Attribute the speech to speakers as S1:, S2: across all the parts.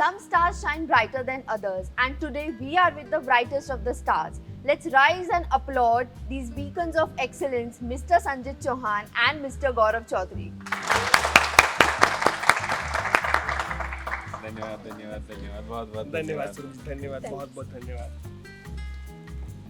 S1: Some stars shine brighter than others, and today we are with the brightest of the stars. Let's rise and applaud these beacons of excellence, Mr. Sanjit Chauhan and Mr. Gaurav Chaudhary.
S2: धन्यवाद बहुत
S1: Thanks.
S2: बहुत धन्यवाद.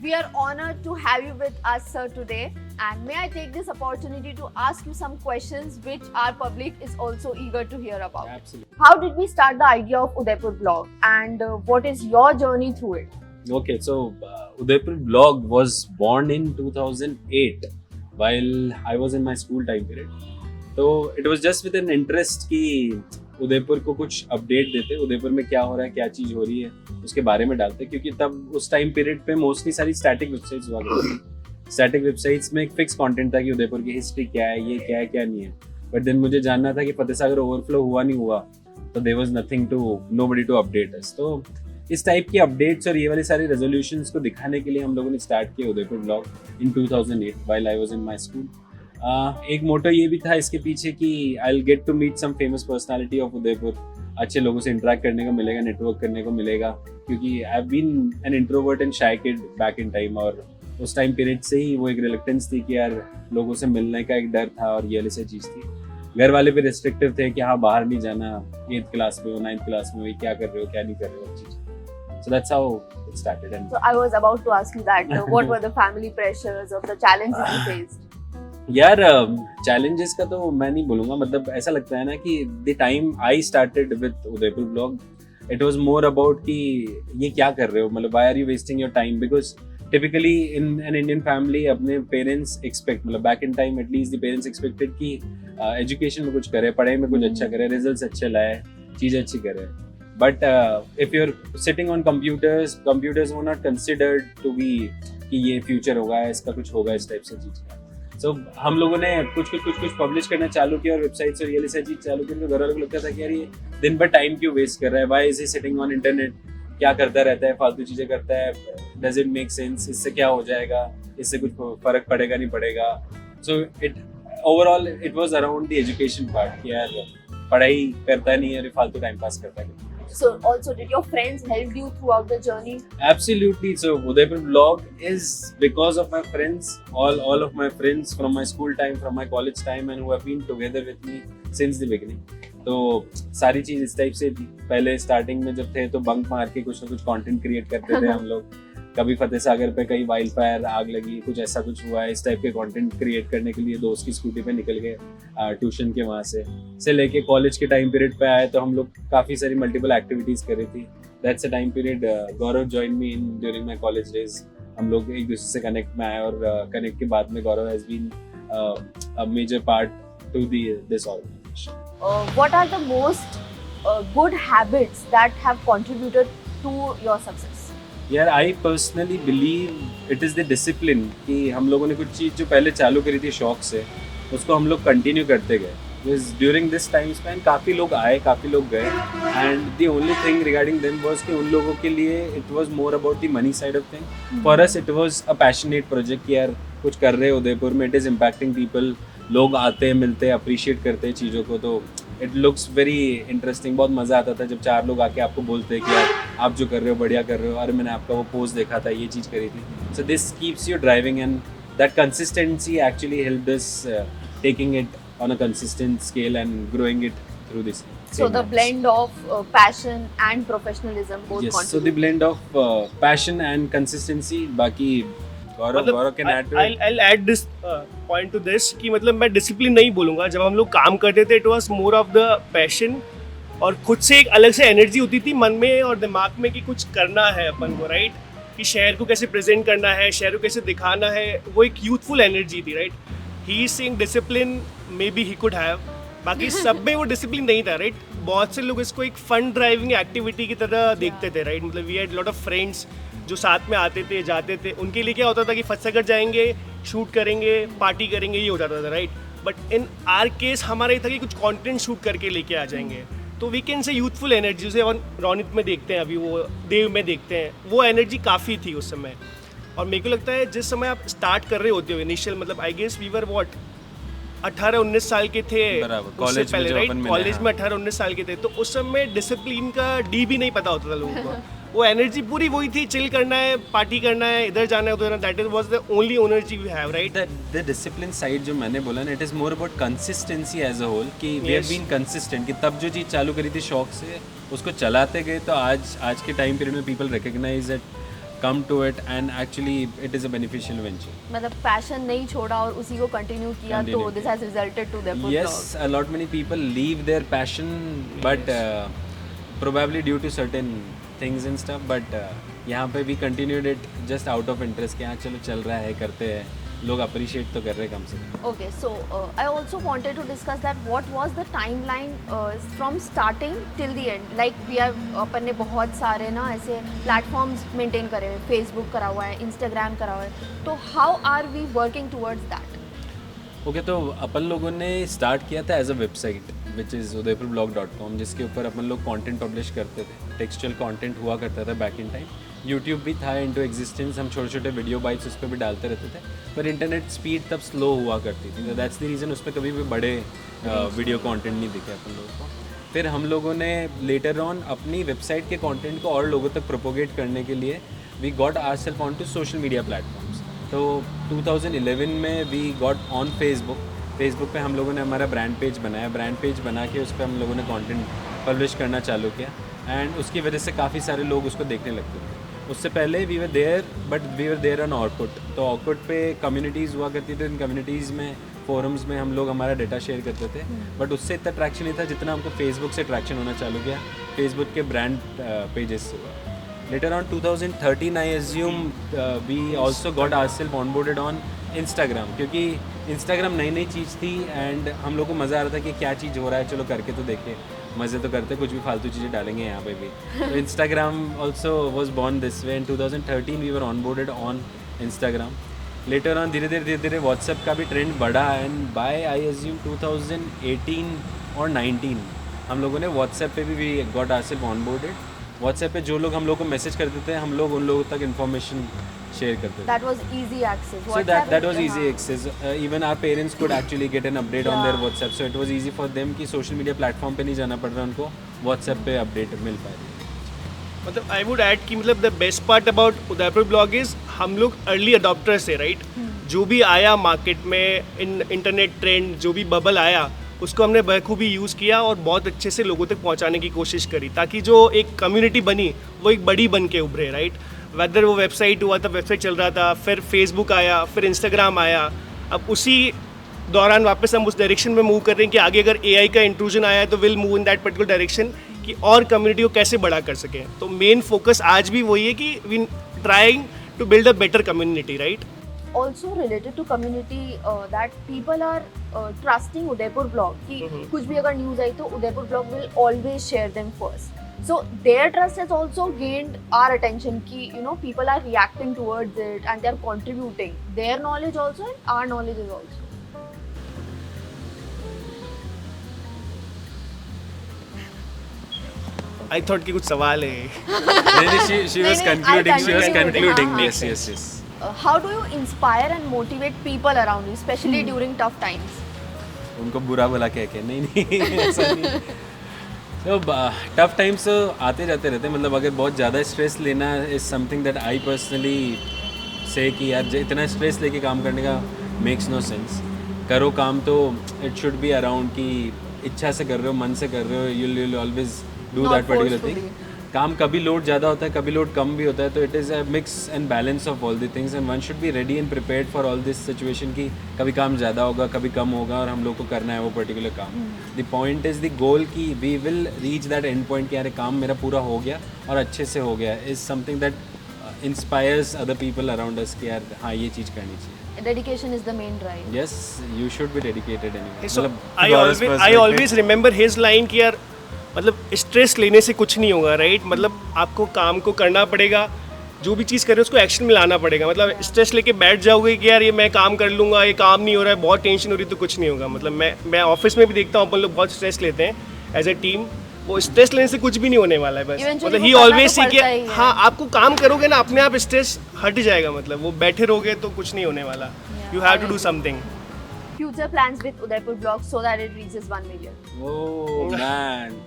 S1: We are honored to have you with us, sir, today. And may I take this opportunity to ask you some questions which our public is also eager to hear about.
S2: Absolutely.
S1: How did we start the idea of Udaipur Blog, and what is your journey through it?
S2: Okay, so Udaipur Blog was born in 2008 while I was in my school time period. So it was just with an interest कि उदयपुर को कुछ update देते, उदयपुर में क्या हो रहा है, क्या चीज़ हो रही है, उसके बारे में डालते, क्योंकि तब उस टाइम पीरियड पे मोस्टली सारी स्टैटिक वेबसाइट्स हुआ करती थी. स्टैटिक वेबसाइट्स में एक फिक्स कंटेंट था कि उदयपुर की हिस्ट्री क्या है, ये क्या है, क्या नहीं है. बट देन मुझे जानना था कि फतेह सागर ओवरफ्लो हुआ नहीं हुआ, तो there was nothing to, nobody to update us. तो इस टाइप की अपडेट्स और ये वाली सारी रेजोल्यूशंस को दिखाने के लिए हम लोगों ने स्टार्ट किया Udaipur blog in 2008 while I was in my school. एक मोटो ये भी था इसके पीछे कि I will get to meet some famous personality of Udaipur. अच्छे लोगों से इंटरेक्ट करने को मिलेगा, नेटवर्क करने को मिलेगा, क्योंकि I have been an introvert and shy kid back in time. और उस टाइम पीरियड से ही वो एक रिलेक्टेंस थी कि यार लोगों से मिलने का एक डर था, और ये वाली सी चीज़ थी. घर वाले भी रिस्ट्रिक्टिव थे कि हाँ बाहर नहीं जाना, 8th क्लास में हो, 9th क्लास में हो, क्या कर रहे हो, क्या नहीं कर रहे हो, चीज़. So that's how it started. And
S1: So I was about to ask you that. What were the family pressures or the challenges you faced?
S2: यार चैलेंजेस का तो मैं नहीं बोलूँगा, मतलब ऐसा लगता है ना कि the time I started with Udaipur blog it was more about कि ये क्या कर रहे हो, मतलब why are you wasting your time. Because typically in an Indian family अपने पेरेंट्स एक्सपेक्ट, मतलब back in time at least the parents expected कि एजुकेशन में कुछ करे, पढ़ाई में कुछ अच्छा करे, रिजल्ट्स अच्छे लाए, चीज़ अच्छी करे. But if you're sitting on computers were not considered to be कि ये फ्यूचर होगा, इसका कुछ होगा, इस टाइप से चीज़ का. So हम लोगों ने कुछ पब्लिश करना चालू किया और वेबसाइट्स और ये वाली चीज़ चालू की, तो घर वालों को लगता था कि यार ये दिन भर टाइम क्यों वेस्ट कर रहा है, why is he sitting on internet, क्या करता रहता है, फालतू चीज़ें करता है, डज इट मेक सेंस, इससे क्या हो जाएगा, इससे कुछ फर्क पड़ेगा नहीं पड़ेगा. So it overall it was around the education part कि यार पढ़ाई करता नहीं है और फालतू टाइम पास करता है.
S1: So also did your friends help you throughout the journey?
S2: Absolutely. So Udaipur Blog is because of my friends, all of my friends from my school time, from my college time, and who have been together with me since the beginning. तो सारी चीज़ इस type से थी. पहले starting में जब थे तो बंक मार के कुछ ना कुछ कंटेंट क्रिएट करते थे हम लोग. कभी फतेह सागर पे कहीं वाइल्ड फायर आग लगी, कुछ ऐसा कुछ हुआ है, इस टाइप के कंटेंट क्रिएट करने के लिए दोस्त की स्कूटी पे निकल गए ट्यूशन के वहाँ से लेके कॉलेज के टाइम पीरियड पे आए तो हम लोग काफ़ी सारी मल्टीपल एक्टिविटीज़ करी थी. That's a time period Gaurav join me in during my college days. हम लोग एक दूसरे से कनेक्ट में आए और कनेक्ट के बाद में Gaurav has been a major part to this organisation.
S1: What are the most good habits that have contributed to your success?
S2: यार I personally believe it is the discipline कि हम लोगों ने कुछ चीज़ जो पहले चालू करी थी शौक से, उसको हम लोग कंटिन्यू करते गए. ड्यूरिंग दिस टाइम स्पैन काफ़ी लोग आए, काफ़ी लोग गए, and the only thing regarding them was कि उन लोगों के लिए it was more about the money side of thing. For us it was a passionate project कि यार कुछ कर रहे हैं उदयपुर में, इट इज़ इम्पैक्टिंग पीपल, लोग आते हैं, मिलते हैं, अप्रिशिएट करते हैं चीज़ों को. तो इट लुक्स वेरी इंटरेस्टिंग. बहुत मज़ा आता था जब 4 लोग आके आपको बोलते हैं कि यार आप जो कर रहे हो बढ़िया कर रहे हो, अरे मैंने आपका वो पोस्ट देखा था, ये चीज़ करी थी. So this keeps you driving, and that consistency actually helped us taking it on a consistent scale and growing it through this.
S1: So the blend of passion and professionalism both
S2: Yes,
S1: contribute.
S2: so the blend of passion and consistency. बाकी गौरव can add to it.
S3: I'll add this point to this कि मतलब मैं discipline नहीं बोलूँगा. जब हम लोग काम करते थे it was more of the passion, और खुद से एक अलग से एनर्जी होती थी मन में और दिमाग में कि कुछ करना है अपन को, राइट, कि शहर को कैसे प्रेजेंट करना है, शहर को कैसे दिखाना है. वो एक यूथफुल एनर्जी थी, right. He is saying discipline, may be he could have, बाकी सब में वो डिसिप्लिन नहीं था, राइट. बहुत से लोग इसको एक फन ड्राइविंग एक्टिविटी की तरह देखते थे, राइट. मतलब we had lot of friends जो साथ में आते थे, जाते थे. उनके लिए क्या होता था कि फतेहसागर जाएंगे, शूट करेंगे, पार्टी करेंगे, ये हो जाता था, right. But in are case हमारा ये था कि कुछ कंटेंट शूट करके लेके आ जाएंगे. तो we can say youthful energy, जैसे रौनित में देखते हैं, अभी वो देव में देखते हैं, वो एनर्जी काफ़ी थी उस समय. और मेरे को लगता है जिस समय आप स्टार्ट कर रहे होते हो इनिशियल, मतलब I guess we were what 18-19 साल के थे,
S2: बराबर,
S3: उससे
S2: कॉलेज में
S3: पहले
S2: जो
S3: राइट,
S2: अपन मिले,
S3: कॉलेज
S2: हाँ।
S3: में 18-19 साल के थे, तो उस समय डिसिप्लिन का डी भी नहीं पता होता था लोगों को। वो एनर्जी पूरी वही थी, चिल करना है, पार्टी करना है, इधर जाना है उधर, that was the only energy we have, right.
S2: The discipline side जो मैंने बोला ना, it is more about consistency as a whole, कि we have
S3: Yes.
S2: Been consistent, कि तब जो चीज़ चालू करी थी शौक से उसको चलाते गए, तो आज के टाइम पीरियड में people recognize it, come to it, and actually it is a beneficial venture.
S1: मतलब पैशन नहीं छोड़ा और उसी को कंटिन्यू किया, तो
S2: Continue
S1: this has resulted to there
S2: Yes, a lot many people leave their passion, but probably due to certain things and stuff. But यहाँ पे we continued it just out of interest, कि हाँ चलो चल रहा है, करते हैं, लोग अप्रिशिएट तो कर रहे हैं कम से कम।
S1: Okay, so I also wanted to discuss that what was the timeline from starting till the end. Like we have अपन ने बहुत सारे ना ऐसे platforms maintain करे हुए, Facebook करा हुआ है, Instagram करा हुआ है, तो how are we working towards that?
S2: Okay, तो अपन लोगों ने स्टार्ट किया था as a website which is udaipurblog.com, जिसके ऊपर अपन लोग कंटेंट पब्लिश करते थे, टेक्सचुअल कंटेंट हुआ करता था बैक इन टाइम। यूट्यूब भी था इनटू एग्जिस्टेंस, हम छोटे छोटे वीडियो बाइट्स उस पर भी डालते रहते थे, पर इंटरनेट स्पीड तब स्लो हुआ करती थी, तो दैट्स द रीज़न उस पर कभी भी बड़े वीडियो कंटेंट नहीं दिखे अपन लोगों को। फिर हम लोगों ने लेटर ऑन अपनी वेबसाइट के कंटेंट को और लोगों तक प्रोपोगेट करने के लिए we got ourself on to social media platforms. तो 2011 में वी गॉट ऑन फेसबुक पे हम लोगों ने हमारा ब्रांड पेज बनाया, ब्रांड पेज बना के उस पर हम लोगों ने कंटेंट पब्लिश करना चालू किया, एंड उसकी वजह से काफ़ी सारे लोग उसको देखने लगते थे। उससे पहले we were there on Orkut, तो ऑर्कुट पे कम्युनिटीज़ हुआ करती थी, इन कम्युनिटीज़ में फोरम्स में हम लोग हमारा डेटा शेयर करते थे, बट उससे इतना ट्रैक्शन नहीं था जितना हमको फेसबुक से ट्रैक्शन होना चालू किया, फेसबुक के ब्रांड पेजेस से हुआ। Later on 2013 I assume we also got ourselves onboarded on Instagram, क्योंकि Instagram नई चीज़ थी एंड हम लोग को मज़ा आ रहा था कि क्या चीज़ हो रहा है, चलो करके तो देखें, मज़े तो करते, कुछ भी फालतू चीज़ें डालेंगे यहाँ पे भी। तो Instagram also was born this way. In 2013 we were onboarded on Instagram. Later on धीरे धीरे WhatsApp का भी ट्रेंड बढ़ा, एंड बाय I assume 2018 और 19 हम लोगों ने WhatsApp पे भी we got ourselves onboarded. WhatsApp पे जो लोग हम लोग को मैसेज करते थे, हम लोग उन लोगों तक इन्फॉर्मेशन शेयर करते थे।
S1: That was easy access.
S2: So that was easy access. Even our parents could actually get an update on their WhatsApp. So it was easy for them कि सोशल मीडिया प्लेटफॉर्म पे नहीं जाना पड़ रहा उनको, WhatsApp पे अपडेट मिल पा रही है।
S3: मतलब आई वुड ऐड कि मतलब the best part about Udaipur blog is हम लोग अर्ली अडॉप्टर्स थे, राइट। जो भी आया मार्केट में, इंटरनेट ट्रेंड जो भी बबल आया, उसको हमने बखूबी यूज़ किया और बहुत अच्छे से लोगों तक पहुंचाने की कोशिश करी, ताकि जो एक कम्युनिटी बनी वो एक बड़ी बन के उभरे, राइट। वेदर वो वेबसाइट हुआ था, वेबसाइट चल रहा था, फिर फेसबुक आया, फिर इंस्टाग्राम आया, अब उसी दौरान वापस हम उस डायरेक्शन में मूव कर रहे हैं कि आगे अगर AI का इंट्रूजन आया तो will move in that particular direction, कि और कम्युनिटी को कैसे बड़ा कर सकें। तो मेन फोकस आज भी वही है कि we trying to build a better community, right.
S1: Also related to community that people are trusting Udaipur blog कि कुछ भी अगर news आई तो Udaipur blog will always share them first. So their trust has also gained our attention कि people are reacting towards it and they are contributing their knowledge also and our knowledge is also.
S3: I thought कि कुछ सवाल है।
S2: She was concluding. Yes.
S1: How do you inspire and motivate people around you, especially during tough times?
S2: उनको बुरा भला कह के नहीं ऐसा नहीं। तो टफ टाइम्स आते जाते रहते हैं, मतलब अगर बहुत ज़्यादा स्ट्रेस लेना is something that I personally से कि यार इतना स्ट्रेस लेके काम करने का मेक्स नो सेंस। करो काम तो इट शुड बी अराउंड कि इच्छा से कर रहे हो, मन से कर रहे हो, you'll always do
S1: Not
S2: that particular thing.
S1: forcefully.
S2: काम कभी लोड ज़्यादा होता है, कभी लोड कम भी होता है, तो it is a mix and balance of all the things, and one should be ready and prepared for all this situation कि कभी काम ज़्यादा होगा, कभी कम होगा, और हम लोग को करना है वो पर्टिकुलर काम। The point is the goal कि we will reach that end point कि यार काम मेरा पूरा हो गया और अच्छे से हो गया, is something that inspires other people around us कि यार हाँ ये चीज़ करनी चाहिए।
S1: Dedication is the main drive.
S2: Yes, you should be dedicated anyway.
S3: So
S2: मतलब
S3: I always remember his line कि यार मतलब स्ट्रेस लेने से कुछ नहीं होगा, राइट। मतलब आपको काम को करना पड़ेगा, जो भी चीज़ करें उसको एक्शन में लाना पड़ेगा। मतलब स्ट्रेस लेके बैठ जाओगे कि यार ये मैं काम कर लूँगा, ये काम नहीं हो रहा है, बहुत टेंशन हो रही है, तो कुछ नहीं होगा। मतलब मैं ऑफिस में भी देखता हूँ अपन लोग बहुत स्ट्रेस लेते हैं एज ए टीम, वो स्ट्रेस लेने से कुछ भी नहीं होने वाला है। बस
S1: Eventually
S3: मतलब
S1: वो
S3: ही
S1: करना
S3: ऑलवेज
S1: तो
S3: सी कि
S1: पड़ता ही है।
S3: हाँ आपको काम करोगे ना अपने आप स्ट्रेस हट जाएगा। मतलब वो बैठे रहोगे तो कुछ नहीं होने वाला, you have to do something.
S1: future plans with Udaipur blog so that it reaches 1 million.
S2: Oh man.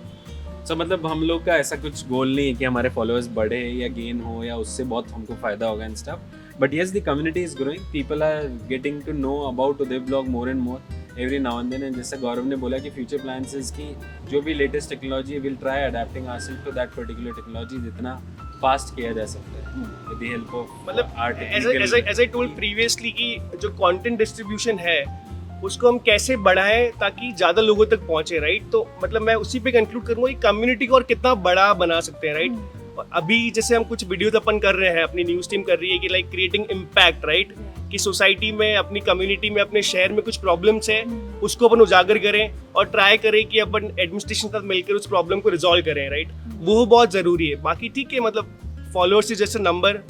S2: So मतलब हम लोग का ऐसा कुछ गोल नहीं है कि हमारे फॉलोअर्स बढ़े या गेन हो या उससे बहुत हमको फायदा होगा and stuff. But yes, the community is growing. People are getting to know about Uday blog more and more every now and then. And जैसा गौरव ने बोला कि future plans is कि जो भी latest technology we'll try adapting ourselves to that particular technology जितना fast किया जा सकता है with the help of
S3: मतलब
S2: our technical.
S3: as I told previously कि जो content distribution है उसको हम कैसे बढ़ाएं ताकि ज़्यादा लोगों तक पहुंचे, राइट. तो मतलब मैं उसी पे कंक्लूड करूँगा कि कम्युनिटी को और कितना बड़ा बना सकते हैं, राइट. अभी जैसे हम कुछ वीडियोज अपन कर रहे हैं, अपनी न्यूज़ टीम कर रही है कि लाइक क्रिएटिंग इम्पैक्ट, राइट, कि सोसाइटी में, अपनी कम्युनिटी में, अपने शहर में कुछ प्रॉब्लम्स है उसको अपन उजागर करें और ट्राई करें कि अपन एडमिनिस्ट्रेशन के साथ मिलकर उस प्रॉब्लम को रिजॉल्व करें, राइट. वो बहुत ज़रूरी है. बाकी ठीक है, मतलब फॉलोअर्स से जैसे नंबर,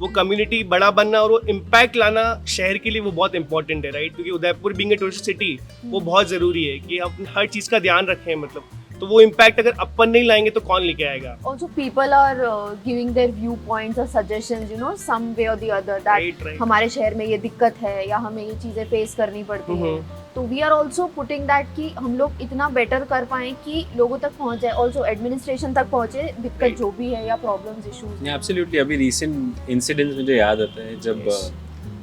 S3: वो कम्युनिटी बड़ा बनना और वो इम्पैक्ट लाना शहर के लिए वो बहुत इंपॉर्टेंट है, राइट. क्योंकि Udaipur being a tourist city वो बहुत ज़रूरी है कि हम हर चीज़ का ध्यान रखें. मतलब तो वो इम्पैक्ट अगर अपन नहीं लाएंगे तो कौन लेके आएगा.
S1: Also people are giving their viewpoints or suggestions, you know, some way or the other that
S3: Right.
S1: हमारे शहर में ये दिक्कत है या हमें ये चीजें फेस करनी पड़ती हैं. तो we are also putting that कि हम लोग इतना बेटर कर पाएं कि लोगों तक पहुंच जाए, ऑल्सो एडमिनिस्ट्रेशन तक पहुंचे, दिक्कत
S3: Right.
S1: जो भी है या प्रॉब्लम्स इश्यूज.
S2: एब्सोल्युटली. अभी रिसेंट इंसिडेंट्स मुझे याद आता है जब
S3: Yes.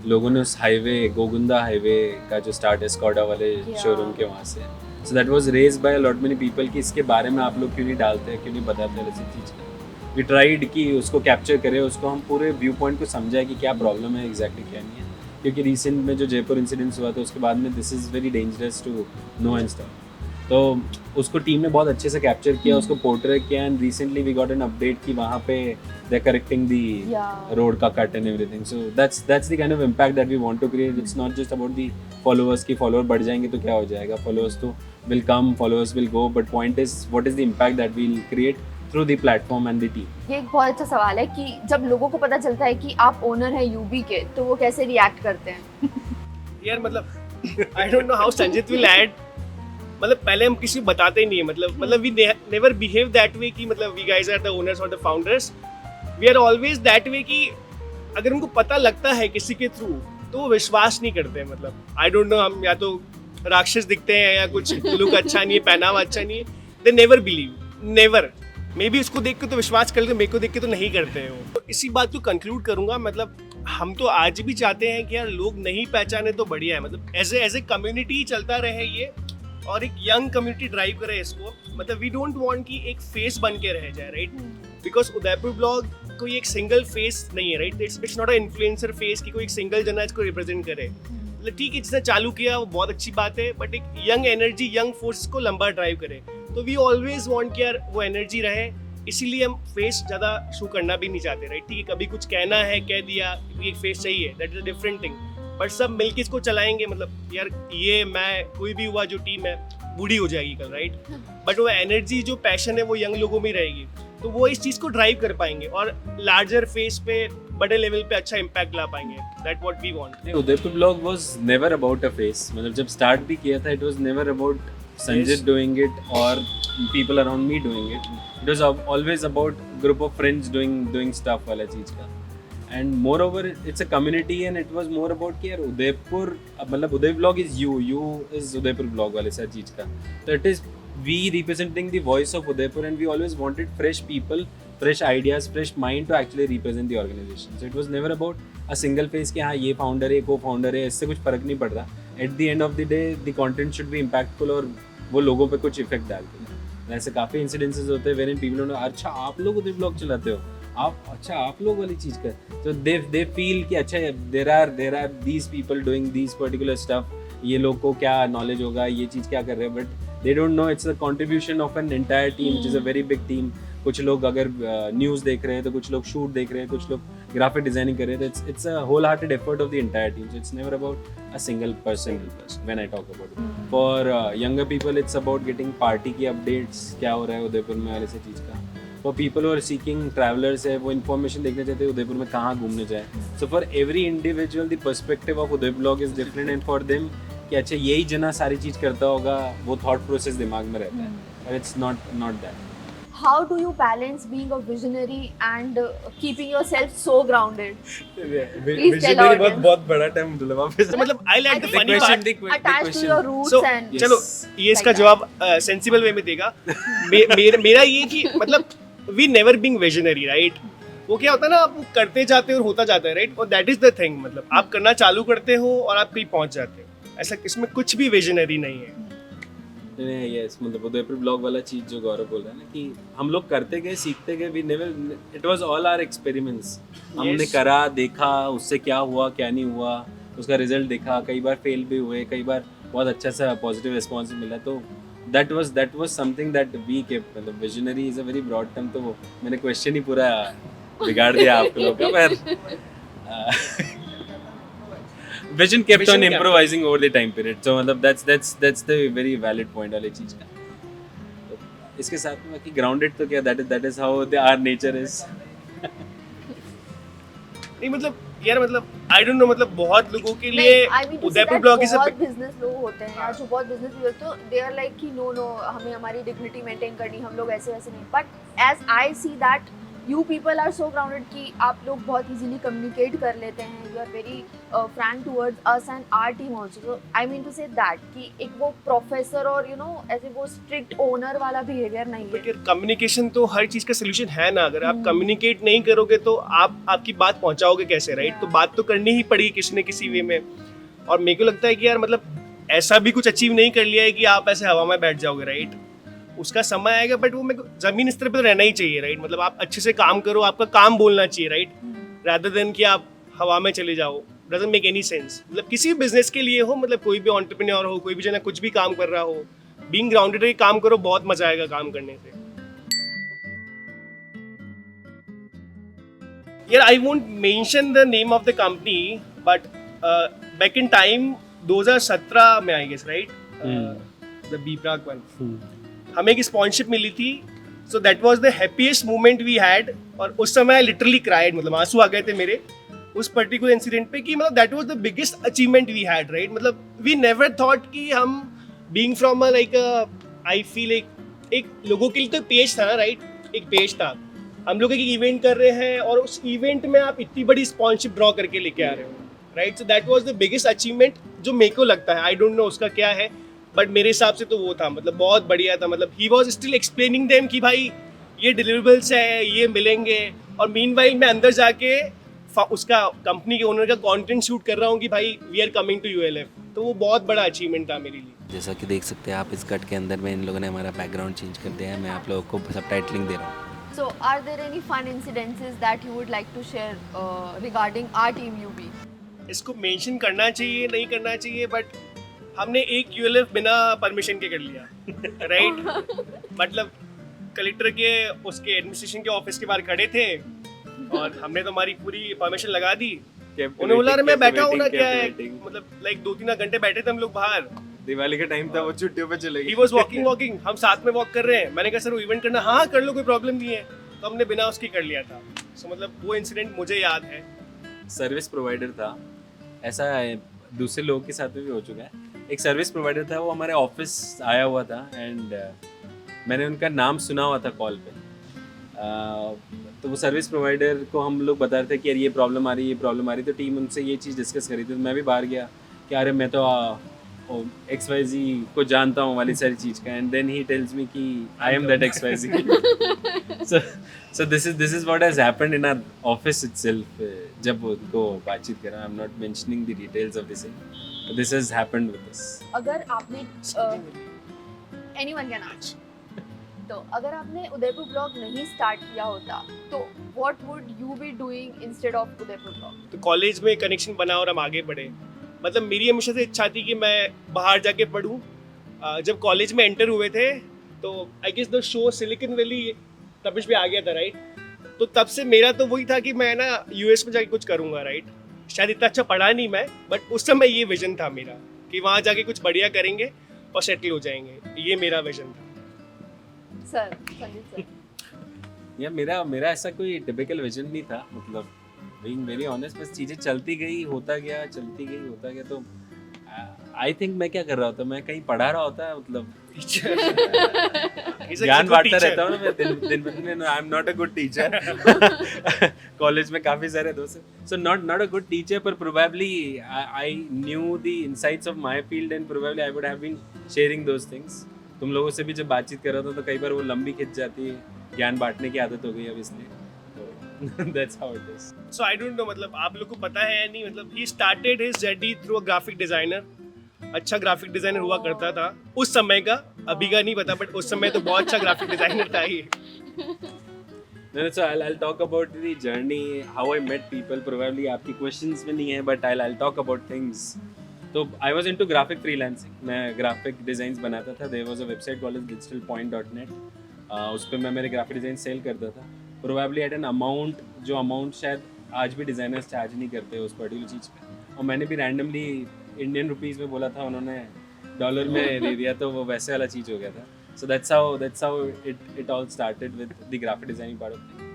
S2: लोगों ने उस हाईवे, गोगुंदा हाईवे का जो स्टार्ट है स्कॉडा वाले
S1: Yeah.
S2: शोरूम के वहाँ से, सो that was raised by lot many people कि इसके बारे में आप लोग क्यों नहीं डालते, क्यों नहीं बताते ऐसी चीज़ का. वी ट्राइड कि उसको कैप्चर करें, उसको हम पूरे व्यू पॉइंट को समझाए कि क्या प्रॉब्लम है एग्जैक्टली, क्या नहीं है. क्योंकि रिसेंट में जो जयपुर इंसिडेंट्स हुआ था उसके बाद में this is very dangerous to know and stuff. तो उसको टीम ने बहुत अच्छे से कैप्चर किया, उसको पोर्ट्रे किया. And recently we got an update कि वहाँ पे they are correcting the road का cut and everything. So that's the kind of impact that we want to create. It's not just about the followers की follower बढ़ जाएंगे तो क्या हो जाएगा. फॉलोअर्स तो will come, followers will go, but point is what is the impact that we'll create through the platform and the team.
S1: ये एक बहुत अच्छा सवाल है कि जब लोगों को पता चलता है कि आप ओनर है यूबी के तो वो कैसे रिएक्ट करते हैं.
S3: यार मतलब I don't know how Sanjit will add. मतलब पहले हम किसी को बताते ही नहीं है. मतलब we never behave that way कि मतलब we guys are the owners और the founders. We are always that way कि अगर उनको पता लगता है किसी के थ्रू तो वो विश्वास नहीं करते. मतलब आई डोंट नो, हम या तो राक्षस दिखते हैं या कुछ लुक अच्छा नहीं है, पहनावा अच्छा नहीं है. They never believe, never. May be उसको देख के तो विश्वास कर लेते, मेरे को देख के तो नहीं करते हैं वो. तो इसी बात को कंक्लूड करूंगा. मतलब हम तो आज भी चाहते हैं कि यार लोग नहीं पहचाने तो बढ़िया है. मतलब एज ए कम्युनिटी चलता रहे ये और एक यंग कम्युनिटी ड्राइव करे इसको. मतलब वी डोंट वांट कि एक फेस बन के रह जाए, राइट. बिकॉज उदयपुर ब्लॉग कोई एक सिंगल फेस नहीं है, right. It's not a influencer face कि कोई एक सिंगल जना इसको रिप्रेजेंट करे. मतलब ठीक है, जिसने चालू किया वो बहुत अच्छी बात है, बट एक यंग एनर्जी, यंग फोर्स को लंबा ड्राइव करे. तो वी ऑलवेज वांट कि यार वो एनर्जी रहे. इसीलिए हम फेस ज़्यादा शो करना भी नहीं चाहते, राइट. ठीक है, कभी कुछ कहना है कह दिया, एक फेस चाहिए, that is a different thing. But सब मिलके इसको चलाएंगे. मतलब यार ये मैं कोई भी हुआ जो टीम है बूढ़ी हो जाएगी कल, राइट. बट वो एनर्जी, जो पैशन है वो यंग लोगों में रहेगी. तो वो इस चीज़ को ड्राइव कर पाएंगे और लार्जर फेस पे, बड़े लेवल पे अच्छा इम्पैक्ट ला पाएंगे. That what we want.
S2: Udaipur blog was never about a face. मतलब जब स्टार्ट भी किया था it was never about Sanjit doing it और people around me doing it. It was always about group of friends doing stuff वाला चीज़ का. And moreover it's a community and it was more about कि यार उदयपुर, मतलब Uday blog is you is Udaipur blog वाले सारी चीज़ का. तो it is we representing the voice of Udaipur and we always wanted fresh people, fresh ideas, fresh mind to actually represent the organization. So it was never about a single face कि हाँ ये founder है, को founder है, इससे कुछ फर्क नहीं पड़ रहा. At the end of the day the content should be impactful और वो लोगों पे कुछ इफेक्ट डालते हैं. ऐसे काफ़ी इंसिडेंसेस होते हैं wherein people know, अच्छा आप लोग उदय ब्लॉग चलाते हो, आप लोग वाली चीज़ का. तो they feel कि अच्छा there are these people doing these particular stuff, ये लोग को क्या नॉलेज होगा, ये चीज़ क्या कर रहे हैं. But they don't know it's the contribution of an entire team, which is a very big team. कुछ लोग अगर न्यूज़ देख रहे हैं तो कुछ लोग शूट देख रहे हैं, कुछ लोग ग्राफिक डिजाइनिंग कर रहे हैं. तो it's a whole-hearted effort of the entire team. So it's never about a single person when I talk about it. For younger people it's about getting party की updates, क्या हो रहा है उदयपुर में वाले से चीज़ का. For people who are seeking travelers है, वो information देखना चाहते हैं उदयपुर में कहाँ घूमने जाए. So for every individual the perspective of Uday blog is different and for them कि अच्छा यही जना सारी चीज़ करता होगा, वो थॉट प्रोसेस दिमाग में रहता है. But it's not that.
S1: how do you balance being a visionary and keeping yourself so grounded? Please tell
S2: visionary
S1: audience.
S2: बहुत बड़ा टर्म बोला वापस
S3: तो मतलब I like the
S1: think
S3: funny part
S1: Attached to your roots
S3: So,
S1: and
S3: चलो ये इसका
S1: Like
S3: जवाब सेंसिबल वे में देगा मेरा ये कि मतलब we never being visionary right वो क्या होता है ना आप वो करते जाते हो और होता जाता है राइट और दैट इज द थिंग मतलब आप करना चालू करते हो और आप कहीं पहुंच जाते हो ऐसा इसमें कुछ भी विजनरी नहीं है
S2: यस मतलब उदयपुर ब्लॉग वाला चीज जो गौरव बोल रहा है ना कि हम लोग करते गए सीखते गए we never it was all our experiments हमने
S3: Yes.
S2: करा देखा उससे क्या हुआ क्या नहीं हुआ उसका रिजल्ट देखा कई बार फेल भी हुए कई बार बहुत अच्छा सा पॉजिटिव रिस्पॉन्स मिला तो that was something that we kept मतलब visionary is a very broad term तो वो मैंने क्वेश्चन ही पूरा बिगाड़ दिया आप लोगों का पर vision kept
S3: Vision
S2: on
S3: kept-
S2: improvising over the time period so मतलब that's the very valid point वाली चीज का तो इसके साथ में बाकी grounded तो क्या that is how our nature is
S3: नहीं मतलब यार मतलब आई डोंट नो मतलब बहुत लोगों के लिए
S1: नहीं, I mean to say
S3: Udaipur
S1: that
S3: blog is
S1: बहुत बिजनेस लोग होते हैं यार जो बहुत बिजनेस लोग तो दे आर लाइक कि नो हमें हमारी डिग्निटी मेंटेन करनी हम लोग ऐसे वैसे नहीं but as I see that you people are so grounded कि आप लोग बहुत इजीली कम्युनिकेट कर लेते हैं you are very frank towards us and our team also so I mean to say that कि एक वो प्रोफेसर और यू नो ऐसे वो स्ट्रिक्ट ओनर वाला बिहेवियर नहीं है
S3: यार कम्युनिकेशन तो हर चीज का सोल्यूशन है ना अगर आप कम्युनिकेट नहीं करोगे तो आप आपकी बात पहुंचाओगे कैसे राइट तो बात तो करनी ही पड़ेगी किसी न किसी वे में और मेरे को लगता है कि यार मतलब ऐसा भी कुछ अचीव नहीं कर लिया है कि आप ऐसे हवा में बैठ जाओगे राइट उसका समय आएगा बट वो मेरे को जमीन स्तर पर रहना ही चाहिए राइट मतलब आप अच्छे से काम करो आपका काम बोलना चाहिए राइट रादर देन कि आप हवा में चले जाओ डजंट मेक एनी सेंस मतलब किसी भी बिजनेस के लिए हो मतलब कोई भी एंटरप्रेन्योर हो कोई भी जना कुछ भी काम कर रहा हो बीइंग ग्राउंडेड रही काम करो बहुत मजा आएगा काम करने से यार I won't mention the name of the company but back in time 2017 में I guess right the B Praak one हमें एक स्पॉन्सरशिप मिली थी so that was the happiest moment we had और उस समय आई लिटरली क्राइड मतलब आंसू आ गए थे मेरे उस पर्टिकुलर इंसिडेंट पे कि मतलब that was the biggest achievement we had right मतलब वी नेवर थॉट कि हम being from like I feel एक लोगों के लिए तो पेज था ना राइट एक पेज था हम लोग एक इवेंट कर रहे हैं और उस इवेंट में आप इतनी बड़ी स्पॉन्सरशिप ड्रॉ करके लेके आ रहे हो right so that was the biggest achievement जो मेरे को लगता है आई डोंट नो उसका क्या है बट मेरे हिसाब से तो वो था मतलब बहुत बढ़िया था मतलब he was still explaining them कि भाई ये डिलीवरेबल्स है ये मिलेंगे और मीनवाइल मैं अंदर जाके उसका कंपनी के ओनर का कंटेंट शूट कर रहा हूँ कि भाई वी आर कमिंग टू यूएलएफ तो वो बहुत बड़ा अचीवमेंट था मेरे लिए
S4: जैसा कि देख सकते हैं आप इस कट के अंदर में इन लोगों ने हमारा बैकग्राउंड चेंज कर दिया है मैं आप लोगों को सबटाइटलिंग दे रहा हूँ
S1: So, are there any fun incidences that you would like to share regarding our team UB?
S3: इसको मेंशन करना चाहिए नहीं करना चाहिए बट हमने एक यूएलएफ बिना परमिशन के कर लिया राइट मतलब कलेक्टर के उसके एडमिनिस्ट्रेशन के ऑफिस के बाहर खड़े थे और हमने तो हमारी पूरी परमिशन लगा दी उन्होंने बोला अरे मैं बैठा हूँ ना क्या है मतलब लाइक 2-3 घंटे बैठे थे हम लोग बाहर
S2: दिवाली का टाइम था वो छुट्टियों पे चले
S3: ही वाज वॉकिंग हम साथ में वॉक कर रहे हैं मैंने कहा सर वो इवेंट करना हाँ कर लो कोई प्रॉब्लम नहीं है तो हमने बिना उसके कर लिया था सो मतलब वो इंसिडेंट मुझे याद है
S2: सर्विस प्रोवाइडर था ऐसा दूसरे लोगों के साथ में भी हो चुका है एक सर्विस प्रोवाइडर था वो हमारे ऑफिस आया हुआ था एंड मैंने उनका नाम सुना हुआ था कॉल पे तो वो सर्विस प्रोवाइडर को हम लोग बता रहे थे कि यार ये प्रॉब्लम आ रही तो टीम उनसे ये चीज़ डिस्कस करी थी तो मैं भी बाहर गया कि अरे मैं तो XYZ को जानता हूँ वाली सारी चीज़ का and then he tells me कि I am that XYZ so this is what has happened in our office itself जब उनको बातचीत करा आई am not mentioning the details of this this has happened with us
S1: अगर आपने anyone can ask तो अगर आपने उदयपुर ब्लॉग नहीं स्टार्ट किया होता तो what would you be doing instead of Udaipur blog
S3: तो कॉलेज में कनेक्शन बना और हम आगे बढ़े मतलब मेरी हमेशा से इच्छा थी कि मैं बाहर जाके पढूं जब कॉलेज में एंटर हुए थे तो I guess the show Silicon Valley Tabish पे आ गया था राइट तो तब से मेरा तो वही था कि मैं ना यूएस में जाके कुछ करूंगा राइट शायद इतना अच्छा पढ़ा नहीं मैं बट उस समय ये विजन था मेरा कि वहाँ जाके कुछ बढ़िया करेंगे और सेटल हो जाएंगे ये मेरा विजन था
S1: सर संजीत सर
S2: या मेरा ऐसा कोई टिपिकल विजन नहीं था मतलब बीइंग वेरी ऑनेस्ट बस चीज़ें चलती गई होता गया तो आई थिंक मैं क्या कर रहा होता मैं कहीं पढ़ा रहा होता मतलब
S3: टीचर
S2: ज्ञान बांटता रहता हूँ ना मैं दिन में। I am not a good teacher. College में काफी सारे दोस्त हैं, so not a good teacher, पर probably I knew the insights of my field and probably I would have been sharing those things. तुम लोगों से भी जब बातचीत कर रहा था तो कई बार वो लंबी खिंच जाती है, ज्ञान बांटने की आदत हो गई अब इसलिए, तो that's how it is.
S3: So I don't know, मतलब आप लोग को पता है या नहीं, मतलब he started his journey through a graphic designer. अच्छा ग्राफिक डिजाइनर हुआ करता था उस समय का, अभी का नहीं पता, बट उस समय तो बहुत अच्छा ग्राफिक डिजाइनर था ये।
S2: No, so I'll talk about the journey, how I met people. Probably आपकी questions में नहीं है, but I'll talk about things. तो I was into graphic freelancing. मैं graphic designs बनाता था. There was a website called digitalpoint.net. उस पर मैं मेरे graphic design sell करता था. Probably at an amount, जो amount शायद आज भी designers charge नहीं करते उस particular चीज़ पे. और मैंने भी randomly Indian rupees में बोला था, उन्होंने डॉलर में दे दिया, तो वो वैसे वाला चीज़ हो गया था. So that's how it all started with the graphic designing part of thing.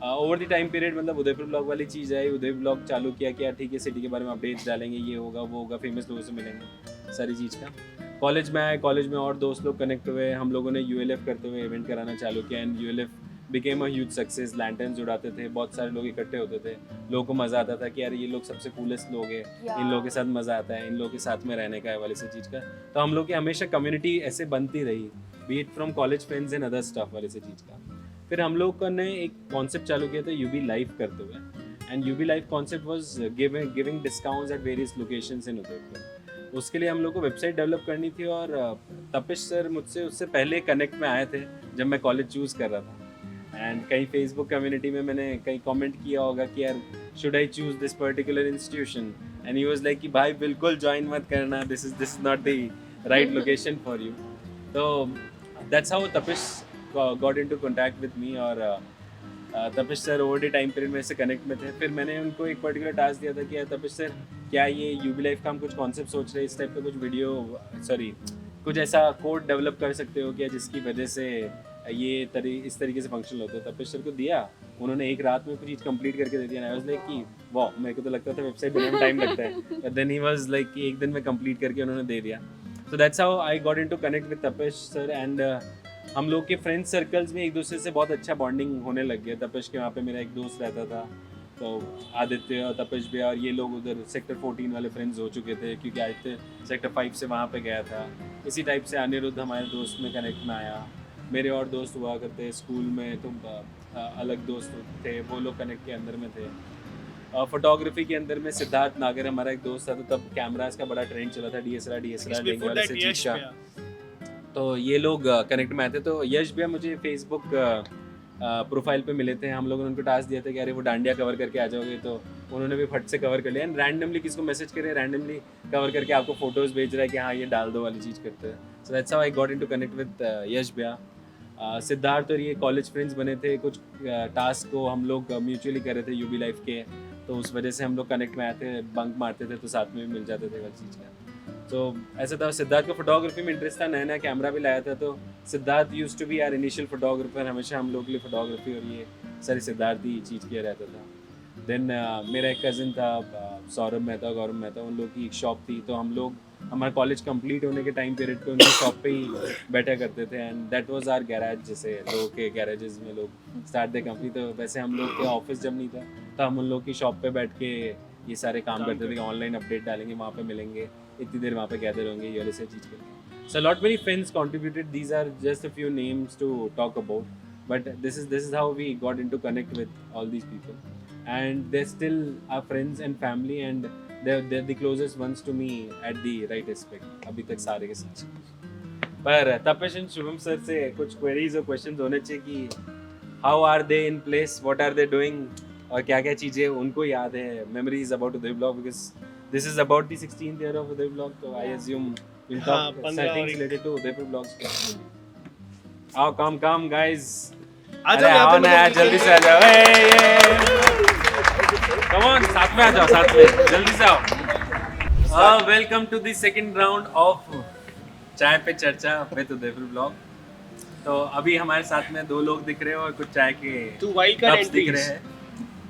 S2: Over the time period, मतलब उदयपुर ब्लॉग वाली चीज़ आई, उदय ब्लॉग चालू किया कि यार ठीक है सिटी के बारे में अपडेट्स डालेंगे, ये होगा वो होगा, फेमस लोगों से मिलेंगे, सारी चीज़ का. कॉलेज में आए, कॉलेज में और दोस्त लोग कनेक्ट हुए, हम लोगों ने ULF करते हुए इवेंट कराना चालू किया and ULF became a huge success. Lanterns उड़ाते थे, बहुत सारे लोग इकट्ठे होते थे, लोगों को मज़ा आता था कि यार ये लोग सबसे कूलेस्ट लोग हैं, इन लोगों के साथ मज़ा आता है, इन लोगों के साथ में रहने का है वाले से चीज़ का. तो हम लोग की हमेशा कम्युनिटी ऐसे बनती रही, B it from college friends and other stuff वाले से चीज़ का. फिर हम लोग ने एक कॉन्सेप्ट चालू किया था UB लाइफ करते हुए, and UB life concept was giving discounts at various locations इन उदयपुर. उसके लिए हम लोग को वेबसाइट डेवलप करनी थी और तपिश सर मुझसे उससे पहले कनेक्ट में आए थे जब मैं कॉलेज चूज़ कर रहा था. एंड कहीं फेसबुक कम्युनिटी में मैंने कहीं कमेंट किया होगा कि यार should I choose this particular institution, and he was like कि भाई बिल्कुल ज्वाइन मत करना, this is not the right location for you. तो दैट्स हाउ तपिश got into contact with me. और तपिश sir over the time period में से कनेक्ट में थे. फिर मैंने उनको एक पर्टिकुलर टास्क दिया था कि यार तपिश सर क्या ये UB लाइफ का हम कुछ कॉन्सेप्ट सोच रहे हैं, इस टाइप का कुछ वीडियो कुछ ऐसा कोड डेवलप कर सकते हो क्या जिसकी वजह से ये इस तरीके से फंक्शनल होता है. तपिश सर को दिया, उन्होंने एक रात में कुछ चीज़ कंप्लीट करके दे दिया. आई वाज लाइक कि वाह, मेरे को तो लगता था वेबसाइट बनाने में टाइम लगता है, देन ही वाज लाइक कि एक दिन में कंप्लीट करके उन्होंने दे दिया. सो that's how I got into connect with तपिश सर. एंड हम लोग के फ्रेंड सर्कल्स में एक दूसरे से बहुत अच्छा बॉन्डिंग होने लग गया. तपिश के वहाँ पे मेरा एक दोस्त रहता था, तो आदित्य और तपिश भी, और ये लोग उधर सेक्टर 14 वाले फ्रेंड्स हो चुके थे क्योंकि आदित्य सेक्टर 5 से वहाँ पे गया था. इसी टाइप से अनिरुद्ध हमारे दोस्त में कनेक्ट में आया. मेरे और दोस्त हुआ करते स्कूल में, तो अलग दोस्त थे, वो लोग कनेक्ट के अंदर में थे. फोटोग्राफी के अंदर में सिद्धार्थ नागर हमारा एक दोस्त था, तो तब कैमरास का बड़ा ट्रेंड चला था, DSLR लेंगे वाले से चीज़ का. तो ये लोग कनेक्ट में आए थे. तो यश भैया मुझे फेसबुक प्रोफाइल पे मिले थे, हम लोगों ने उनको टास्क दिया था कि अरे वो डांडिया कवर करके आ जाओगे, तो उन्होंने भी फट से कवर कर लिया. एंड रैंडमली किसको मैसेज करे, रैंडमली कवर करके आपको फोटोज़ भेज रहा है कि हाँ ये डाल दो वाली चीज़ करते हैं. So that's how I got into connect with Yash भैया. सिद्धार्थ और ये कॉलेज फ्रेंड्स बने थे. कुछ टास्क को हम लोग म्यूचुअली कर रहे थे UB लाइफ के, तो उस वजह से हम लोग कनेक्ट में आए थे, बंक मारते थे तो साथ में भी मिल जाते थे हर चीज़ का. तो ऐसा था. सिद्धार्थ को फोटोग्राफी में इंटरेस्ट था, नया नया कैमरा भी लाया था, तो Siddharth used to be our initial photographer. हमेशा हम लोग के लिए फोटोग्राफी और ये सारी सिद्धार्थ ही चीज़ किया रहता था. देन मेरा एक कज़न था सौरभ मेहता, गौरव मेहता, उन लोग की एक शॉप थी, तो हम लोग हमारा कॉलेज कंप्लीट होने के टाइम पीरियड पे उनकी शॉप पे ही बैठा करते थे. And that was our garage, जैसे लोगों के गैराजेस में लोग स्टार्ट दे कंपनी, तो वैसे हम लोग के ऑफिस जब नहीं था तो हम उन लोग की शॉप पे बैठ के ये सारे काम करते थे. ऑनलाइन अपडेट डालेंगे, वहाँ पे मिलेंगे, इतनी देर वहाँ पे गैदर होंगे, ये वाले से चीज़ करके. So lot many friends contributed. These are just a few names to talk about, but this is how we got into connect with all these people, and they're still our friends and family, and they're the closest ones to me at the right aspect अभी तक सारे के साथ. पर तपिश and Shubham sir से कुछ queries और क्वेश्चंस होने चाहिए कि how are they in place, what are they doing, और क्या क्या चीज़ें उनको याद है, memories about Uday blog, because this is about the 16th year of Uday Vlog, so I assume we'll talk things related to Udaipur Vlogs. आओ, come guys. अरे आओ ना यार, जल्दी से आ जाओ. Come on, साथ में आ जाओ, साथ में जल्दी से आओ. Welcome to the second round of चाय पे चर्चा with Udaipur Vlog. तो अभी हमारे साथ में 2 लोग दिख रहे हैं और कुछ चाय के कप्स दिख रहे हैं.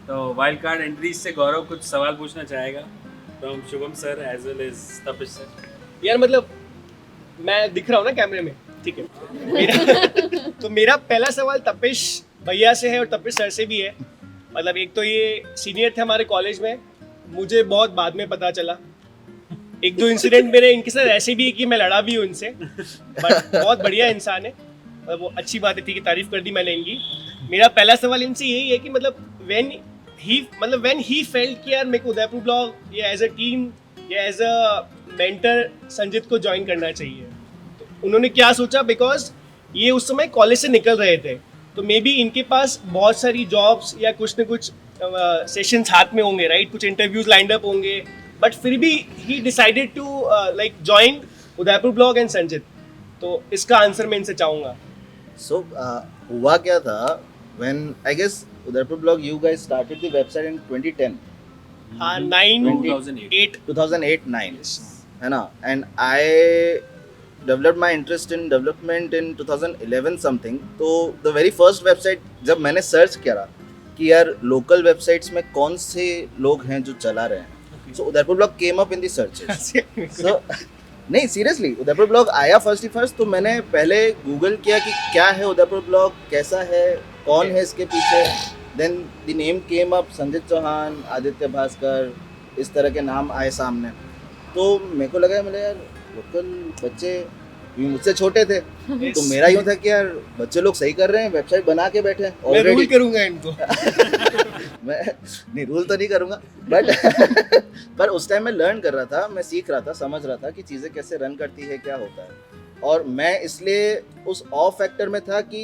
S2: तो वाइल्ड कार्ड एंट्रीज से गौरव कुछ सवाल पूछना चाहेगा from Shubham sir as well as तपिश सर.
S3: यार मतलब मैं दिख रहा हूँ ना कैमरे में, ठीक है। तो मेरा पहला सवाल तपिश भैया से है और तपिश सर से भी है। मतलब एक तो ये सीनियर थे हमारे कॉलेज में, मुझे बहुत बाद में पता चला। एक दो इंसिडेंट मेरे इनके साथ ऐसे भी है कि मैं लड़ा भी हूँ इनसे, बट बहुत बढ़िया इंसान है और वो अच्छी बात है, ठीक है, तारीफ कर दी मैंने इनकी। मेरा पहला सवाल इनसे यही है कि मतलब व्हेन ही फेल्ट कि यार मेरे को उदयपुर ब्लॉग या एज अ टीम या एज अ मेंटर संजित को ज्वाइन करना चाहिए, तो उन्होंने क्या सोचा? बिकॉज ये उस समय कॉलेज से निकल रहे थे, तो मे बी इनके पास बहुत सारी जॉब्स या कुछ न कुछ सेशंस हाथ में होंगे, राइट, कुछ इंटरव्यूज लाइंड अप होंगे, बट फिर भी ही decided to like join Udaipur blog and Sanjit. तो इसका आंसर मैं इनसे चाहूँगा।
S5: So, हुआ क्या था when I guess Udaipur blog you guys started the website in 2010,
S3: हाँ,
S5: 2008-9 है ना, and I developed my interest in development in 2011 something. तो the very first website जब मैंने सर्च करा कि यार लोकल वेबसाइट्स में कौन से लोग हैं जो चला रहे हैं, so Udaipur blog came up in the searches. So नहीं सीरियसली उदयपुर ब्लॉग आया फर्स्ट, तो मैंने पहले गूगल किया कि क्या है उदयपुर ब्लॉग, कैसा है, कौन है इसके पीछे। Then the name came up, Sanjit Chauhan, Aditya Bhaskar, इस तरह के नाम आए सामने। तो मेरे को लगा मतलब यार लोकल बच्चे भी मुझसे छोटे थे, तो मेरा यूँ था कि यार बच्चे लोग सही कर रहे हैं, वेबसाइट बना के बैठे हैं
S3: मैं रूल करूंगा इनको।
S5: मैं नहीं रूल तो नहीं करूँगा, बट पर उस टाइम मैं लर्न कर रहा था, मैं सीख रहा था, समझ रहा था कि चीज़ें कैसे रन करती है, क्या होता है। और मैं इसलिए उस ऑफ फैक्टर में था कि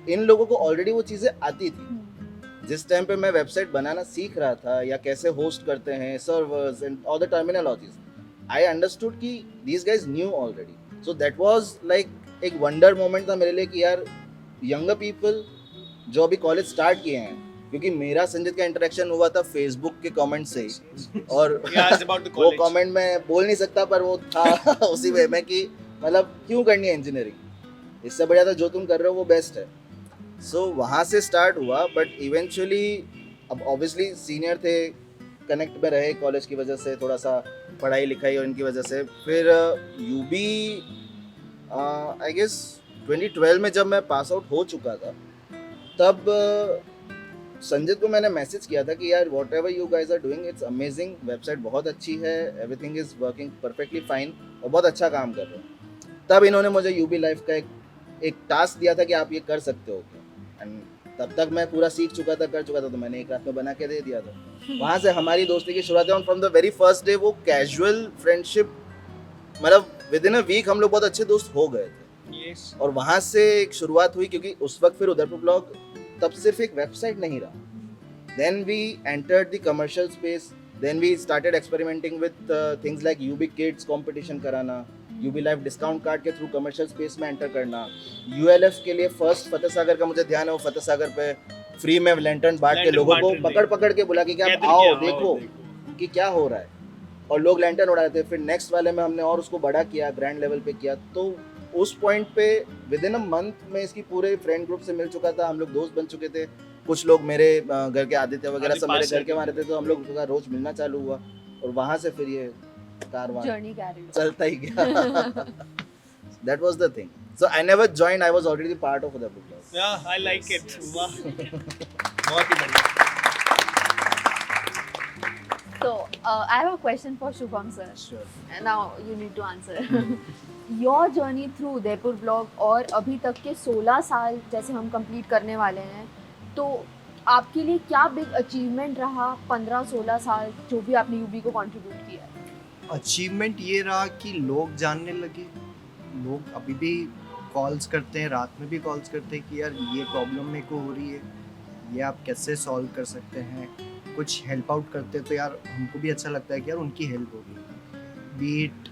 S5: इन लोगों को ऑलरेडी वो चीज़ें आती थी। जिस टाइम पे मैं वेबसाइट बनाना सीख रहा था या कैसे होस्ट करते हैं, servers and all the terminologies, I understood कि these guys knew already. So that was like एक वंडर मोमेंट था मेरे लिए कि यार यंगर पीपल जो अभी कॉलेज स्टार्ट किए हैं, क्योंकि मेरा संजित का इंटरेक्शन हुआ था फेसबुक के कमेंट से ही, और वो कमेंट मैं बोल नहीं सकता पर वो था उसी वे में कि मतलब क्यों करनी है इंजीनियरिंग, इससे बढ़िया तो जो तुम कर रहे हो वो बेस्ट है। सो वहाँ से स्टार्ट हुआ, बट इवेंचुअली अब ऑब्वियसली सीनियर थे, कनेक्ट में रहे कॉलेज की वजह से, थोड़ा सा पढ़ाई लिखाई और इनकी वजह से। फिर यूबी आई गेस 2012 में जब मैं पास आउट हो चुका था, तब संजित को मैंने मैसेज किया था कि यार whatever you guys are doing it's amazing, website बहुत अच्छी है, everything is working perfectly fine और बहुत अच्छा काम कर रहे हो। तब इन्होंने मुझे यूबी लाइफ का एक टास्क दिया था कि आप ये कर सकते हो, एंड तब तक मैं पूरा सीख चुका था, कर चुका था, तो मैंने एक रात में बना के दे दिया था। वहाँ से हमारी दोस्ती की शुरुआत है, from the very first day वो कैजुअल फ्रेंडशिप, मतलब विद इन अ वीक हम लोग बहुत अच्छे दोस्त हो गए थे। और वहाँ से एक शुरुआत हुई, क्योंकि उस वक्त फिर उदयपुर ब्लॉग तब सिर्फ एक वेबसाइट नहीं रहा। Then we entered the commercial space, then we started experimenting with things like UB kids competition कराना, यूबी लाइफ डिस्काउंट कार्ड के थ्रू कमर्शियल स्पेस में एंटर करना। यूएलएफ के लिए फर्स्ट फतेह सागर का मुझे ध्यान है, वो फतेह सागर पे फ्री में लैंटर्न बांट के लोगों को पकड़ के बुला के आप आओ देखो कि क्या हो रहा है, और लोग लैंटर्न उड़ाए थे। फिर नेक्स्ट वाले में हमने और उसको बड़ा किया, ग्रैंड लेवल पे किया। तो उस पॉइंट पे विद इन अ मंथ में इसकी पूरे फ्रेंड ग्रुप से मिल चुका था, हम लोग दोस्त बन चुके थे। कुछ लोग मेरे घर के आदित्य वगैरह सब मेरे घर के हमारे थे, तो हम लोग रोज मिलना चालू हुआ, और वहाँ से फिर ये कारवां चलता ही गया। That was the thing. So I never joined. I was already part of the book club.
S3: Yeah, I like it. वाह, बहुत ही बढ़िया।
S1: So I have a question for Shubham sir.
S5: Sure.
S1: And now you need to answer. Your journey through Udaipur blog और अभी तक के 16 साल जैसे हम कंप्लीट करने वाले हैं, तो आपके लिए क्या बिग अचीवमेंट रहा 15-16 साल जो भी आपने यूबी को कंट्रीब्यूट किया?
S6: अचीवमेंट ये रहा कि लोग जानने लगे, लोग अभी भी कॉल्स करते हैं, रात में भी कॉल्स करते हैं कि यार ये प्रॉब्लम मेरे को हो रही है, ये आप कैसे सॉल्व कर सकते हैं, कुछ हेल्प आउट करते हैं, तो यार हमको भी अच्छा लगता है कि यार उनकी हेल्प होगी। बीट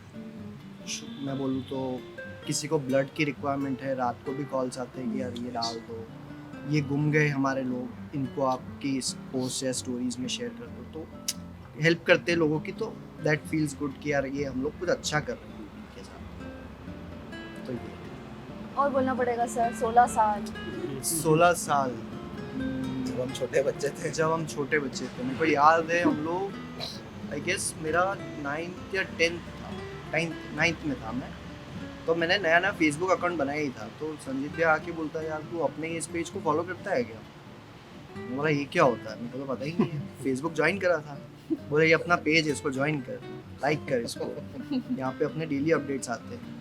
S6: मैं बोलूँ तो किसी को ब्लड की रिक्वायरमेंट है, रात को भी कॉल्स आते हैं कि यार ये डाल दो, ये गुम गए हमारे लोग, इनको आपकी पोस्ट या स्टोरीज में शेयर कर दो, तो हेल्प करते हैं लोगों की, तो दैट फील्स गुड कि यार ये हम लोग कुछ अच्छा कर रहे हैं उनके साथ। तो ये
S1: और बोलना पड़ेगा सर 16 साल
S6: 16 साल
S5: जब हम छोटे बच्चे थे,
S6: मेरे को याद है हम लोग आई गेस मेरा 9th या 10th था, 9th में था मैं, तो मैंने नया नया फेसबुक अकाउंट बनाया ही था, तो संजीत भैया आके बोलता है यार तू अपने इस पेज को फॉलो करता है क्या? मैं बोला ये क्या होता है, मेरे को तो पता ही नहीं है। फेसबुक ज्वाइन करा था, बोले ये अपना पेज है, इसको ज्वाइन कर, लाइक कर इसको, यहाँ पे अपने डेली अपडेट्स आते हैं।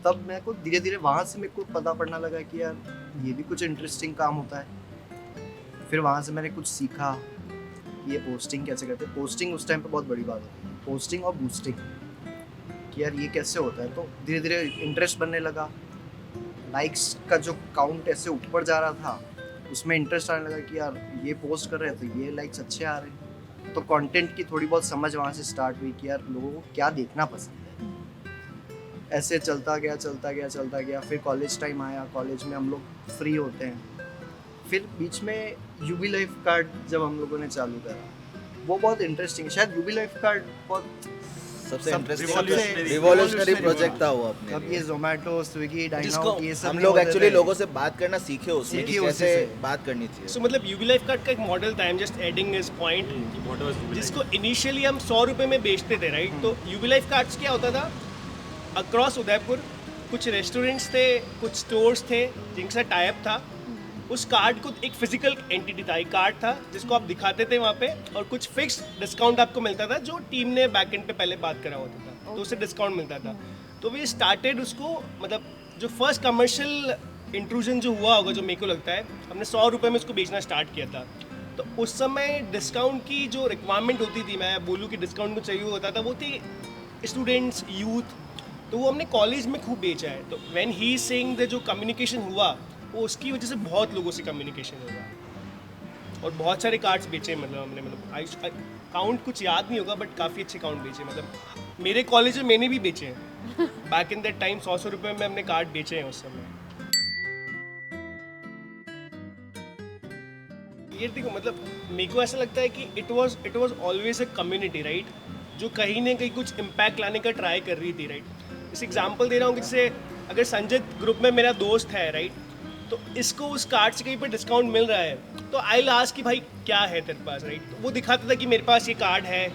S6: तब मेरे को धीरे धीरे वहाँ से मेरे को पता पड़ना लगा कि यार ये भी कुछ इंटरेस्टिंग काम होता है। फिर वहाँ से मैंने कुछ सीखा कि ये पोस्टिंग कैसे करते हैं। पोस्टिंग उस टाइम पे बहुत बड़ी बात होती है, पोस्टिंग और बूस्टिंग, कि यार ये कैसे होता है। तो धीरे धीरे इंटरेस्ट बनने लगा, लाइक्स का जो काउंट ऐसे ऊपर जा रहा था उसमें इंटरेस्ट आने लगा कि यार ये पोस्ट कर रहे हैं तो ये लाइक्स अच्छे आ रहे हैं। तो कंटेंट की थोड़ी बहुत समझ वहाँ से स्टार्ट हुई कि यार लोगों को क्या देखना पसंद है। ऐसे चलता गया। फिर कॉलेज टाइम आया, कॉलेज में हम लोग फ्री होते हैं। फिर बीच में यूबी लाइफ कार्ड जब हम लोगों ने चालू करा, वो बहुत इंटरेस्टिंग है। शायद यूबी लाइफ कार्ड बहुत
S5: सबसे इंटरेस्टिंग
S6: revolutionary
S5: रिवॉल्यूशनरी प्रोजेक्ट था वो अपने
S6: अब
S5: लिए।
S6: ये जोमेटो, स्विगी,
S3: जिसको
S6: डाइनआउट ये सब
S5: हम
S6: नहीं
S5: लोग
S6: होते
S5: एक्चुअली
S6: थे।
S5: लोगों से बात करना सीखे उसमें कि
S6: सीखे
S5: कैसे
S6: उसी से।
S5: बात करनी चाहिए।
S3: सो मतलब यूबी लाइफ कार्ड का एक मॉडल था, I am just adding his point, जिसको इनिशियली हम 100 रुपए में बेचते थे, राइट। तो यूबी लाइफ कार्ड्स क्या होता था, अक्रॉस उदयपुर कुछ रेस्टोरेंट्स थे, कुछ स्टोर्स थे जिनके साथ टाइप था। उस कार्ड को एक फिजिकल एंटिटी था, एक कार्ड था जिसको आप दिखाते थे वहाँ पे, और कुछ फिक्स डिस्काउंट आपको मिलता था जो टीम ने बैक एंड पे पहले बात करा होता था, तो उससे डिस्काउंट मिलता था। तो वी स्टार्टेड उसको, मतलब जो फर्स्ट कमर्शियल इंट्रूजन जो हुआ होगा, जो मेरे को लगता है, हमने 100 रुपये में उसको बेचना स्टार्ट किया था। तो उस समय डिस्काउंट की जो रिक्वायरमेंट होती थी, मैं बोलूँ कि डिस्काउंट को चाहिए होता था, वो थी स्टूडेंट्स, यूथ। तो वो हमने कॉलेज में खूब बेचा है। तो व्हेन ही सेइंग द जो कम्युनिकेशन हुआ, वो उसकी वजह से बहुत लोगों से कम्युनिकेशन हुआ और बहुत सारे कार्ड्स बेचे। मतलब हमने, मतलब काउंट कुछ याद नहीं होगा, बट काफ़ी अच्छे काउंट बेचे। मतलब मेरे कॉलेज में मैंने भी बेचे हैं, बैक इन दैट टाइम 100 रुपये में हमने कार्ड बेचे हैं उस समय। ये देखो, मतलब मेरे को ऐसा लगता है कि it was always a community, right, जो कहीं ना कहीं कुछ इम्पैक्ट लाने का ट्राई कर रही थी, राइट। इस एग्जांपल दे रहा हूँ कि जैसे अगर संजय ग्रुप में मेरा दोस्त है, राइट, तो इसको उस कार्ड से कहीं पर डिस्काउंट मिल रहा है, तो आई लास्ट कि भाई क्या है तेरे पास, राइट। तो वो दिखाता था कि मेरे पास ये कार्ड है,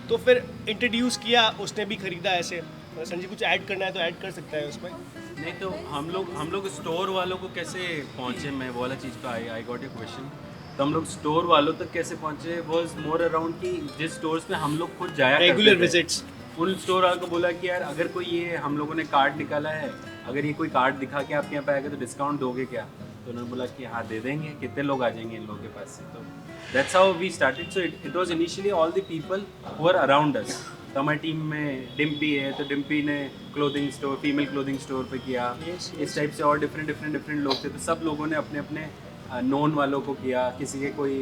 S3: तो फिर इंट्रोड्यूस किया, उसने भी खरीदा। ऐसे संजय कुछ ऐड करना है तो ऐड कर सकता है उसमें।
S2: नहीं तो हम लोग स्टोर वालों को कैसे पहुँचे, मैं वो वाला चीज़ का आई गॉट ए क्वेश्चन। तो हम लोग स्टोर वालों तक कैसे पहुँचे, वॉज मोर अराउंड कि जिस स्टोर्स में हम लोग खुद जाया
S3: रेगुलर
S2: करते थे,
S3: विजिट्स,
S2: उन स्टोर वालों को बोला कि यार अगर कोई ये हम लोगों ने कार्ड निकाला है, अगर ये कोई कार्ड दिखा के आपके यहाँ पे आएगा तो डिस्काउंट दोगे क्या? तो उन्होंने बोला कि हाँ दे देंगे, कितने लोग आ जाएंगे इन लोगों के पास से। तो that's how we started. So it was initially all the people who are around us. तो हमारी टीम में डिम्पी है, तो डिम्पी ने clothing store, female clothing store पे किया। इस टाइप से और डिफरेंट लोग थे, तो सब लोगों ने अपने अपने नोन वालों को किया। किसी के कोई